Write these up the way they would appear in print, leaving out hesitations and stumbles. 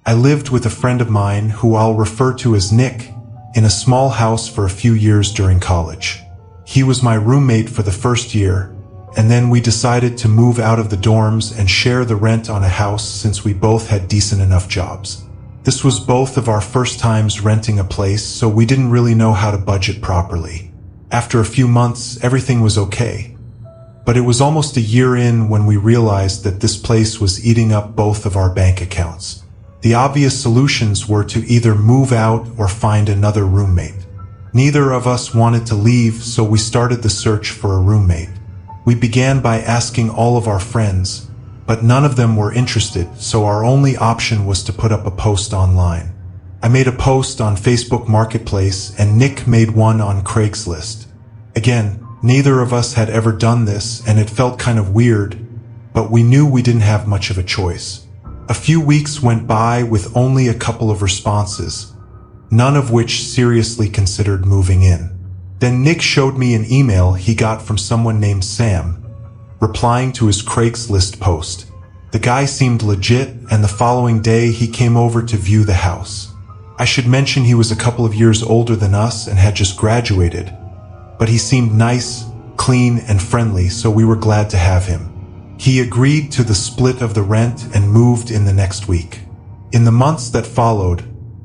I lived with a friend of mine who I'll refer to as Nick in a small house for a few years during college. He was my roommate for the first year, and then we decided to move out of the dorms and share the rent on a house since we both had decent enough jobs. This was both of our first times renting a place, so we didn't really know how to budget properly. After a few months, everything was okay. But it was almost a year in when we realized that this place was eating up both of our bank accounts. The obvious solutions were to either move out or find another roommate. Neither of us wanted to leave, so we started the search for a roommate. We began by asking all of our friends, but none of them were interested, so our only option was to put up a post online. I made a post on Facebook Marketplace and Nick made one on Craigslist. Again, neither of us had ever done this and it felt kind of weird, but we knew we didn't have much of a choice. A few weeks went by with only a couple of responses, none of which seriously considered moving in. Then Nick showed me an email he got from someone named Sam, replying to his Craigslist post. The guy seemed legit, and the following day he came over to view the house. I should mention he was a couple of years older than us and had just graduated, but he seemed nice, clean, and friendly, so we were glad to have him. He agreed to the split of the rent and moved in the next week. In the months that followed,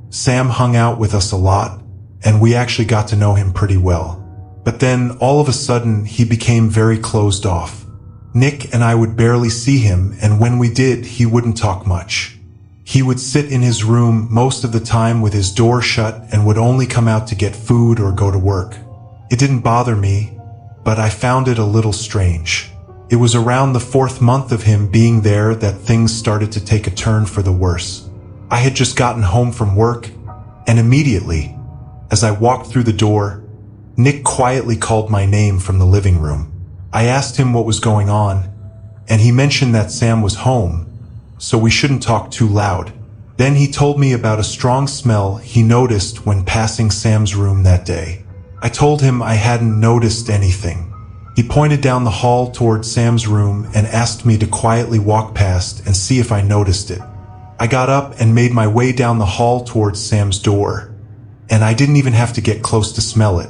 Sam hung out with us a lot, and we actually got to know him pretty well. But then, all of a sudden, he became very closed off. Nick and I would barely see him, and when we did, he wouldn't talk much. He would sit in his room most of the time with his door shut and would only come out to get food or go to work. It didn't bother me, but I found it a little strange. It was around the 4th month of him being there that things started to take a turn for the worse. I had just gotten home from work, and immediately, as I walked through the door, Nick quietly called my name from the living room. I asked him what was going on, and he mentioned that Sam was home, so we shouldn't talk too loud. Then he told me about a strong smell he noticed when passing Sam's room that day. I told him I hadn't noticed anything. He pointed down the hall toward Sam's room and asked me to quietly walk past and see if I noticed it. I got up and made my way down the hall towards Sam's door, and I didn't even have to get close to smell it.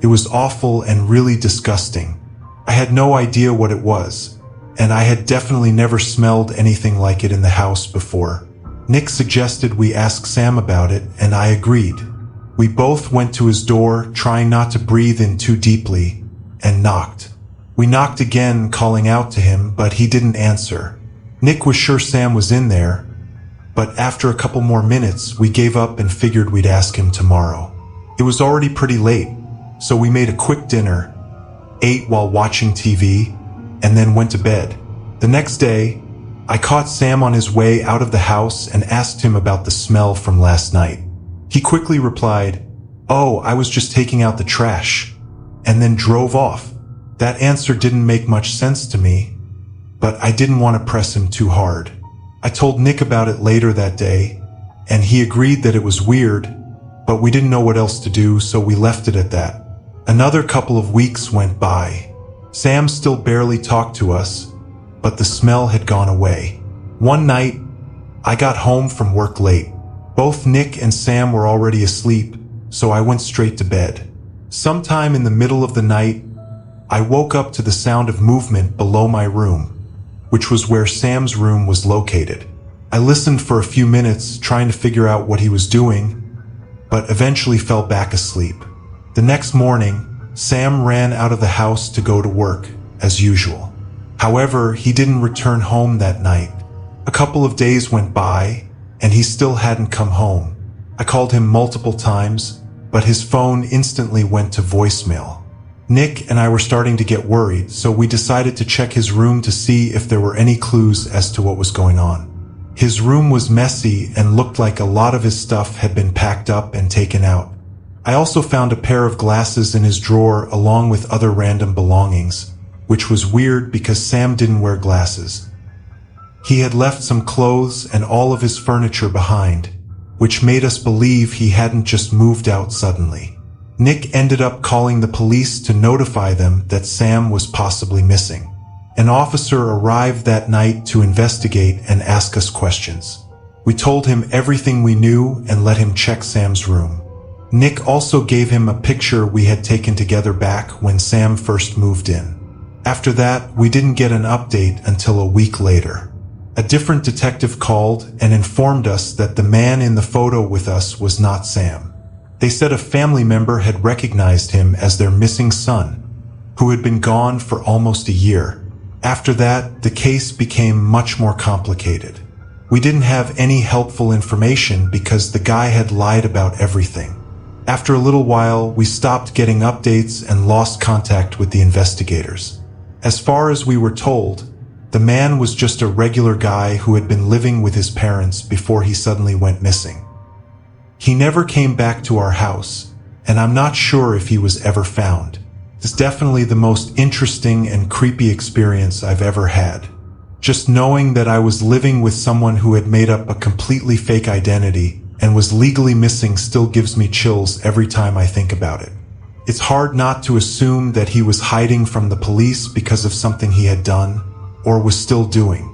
It was awful and really disgusting. I had no idea what it was, and I had definitely never smelled anything like it in the house before. Nick suggested we ask Sam about it, and I agreed. We both went to his door, trying not to breathe in too deeply, and knocked. We knocked again, calling out to him, but he didn't answer. Nick was sure Sam was in there, but after a couple more minutes, we gave up and figured we'd ask him tomorrow. It was already pretty late, so we made a quick dinner, ate while watching TV, and then went to bed. The next day, I caught Sam on his way out of the house and asked him about the smell from last night. He quickly replied, "Oh, I was just taking out the trash," and then drove off. That answer didn't make much sense to me, but I didn't want to press him too hard. I told Nick about it later that day, and he agreed that it was weird, but we didn't know what else to do, so we left it at that. Another couple of weeks went by. Sam still barely talked to us, but the smell had gone away. One night, I got home from work late. Both Nick and Sam were already asleep, so I went straight to bed. Sometime in the middle of the night, I woke up to the sound of movement below my room, which was where Sam's room was located. I listened for a few minutes, trying to figure out what he was doing, but eventually fell back asleep. The next morning, Sam ran out of the house to go to work, as usual. However, he didn't return home that night. A couple of days went by, and he still hadn't come home. I called him multiple times, but his phone instantly went to voicemail. Nick and I were starting to get worried, so we decided to check his room to see if there were any clues as to what was going on. His room was messy and looked like a lot of his stuff had been packed up and taken out. I also found a pair of glasses in his drawer along with other random belongings, which was weird because Sam didn't wear glasses. He had left some clothes and all of his furniture behind, which made us believe he hadn't just moved out suddenly. Nick ended up calling the police to notify them that Sam was possibly missing. An officer arrived that night to investigate and ask us questions. We told him everything we knew and let him check Sam's room. Nick also gave him a picture we had taken together back when Sam first moved in. After that, we didn't get an update until a week later. A different detective called and informed us that the man in the photo with us was not Sam. They said a family member had recognized him as their missing son, who had been gone for almost a year. After that, the case became much more complicated. We didn't have any helpful information because the guy had lied about everything. After a little while, we stopped getting updates and lost contact with the investigators. As far as we were told, the man was just a regular guy who had been living with his parents before he suddenly went missing. He never came back to our house, and I'm not sure if he was ever found. It's definitely the most interesting and creepy experience I've ever had. Just knowing that I was living with someone who had made up a completely fake identity and was legally missing still gives me chills every time I think about it. It's hard not to assume that he was hiding from the police because of something he had done or was still doing.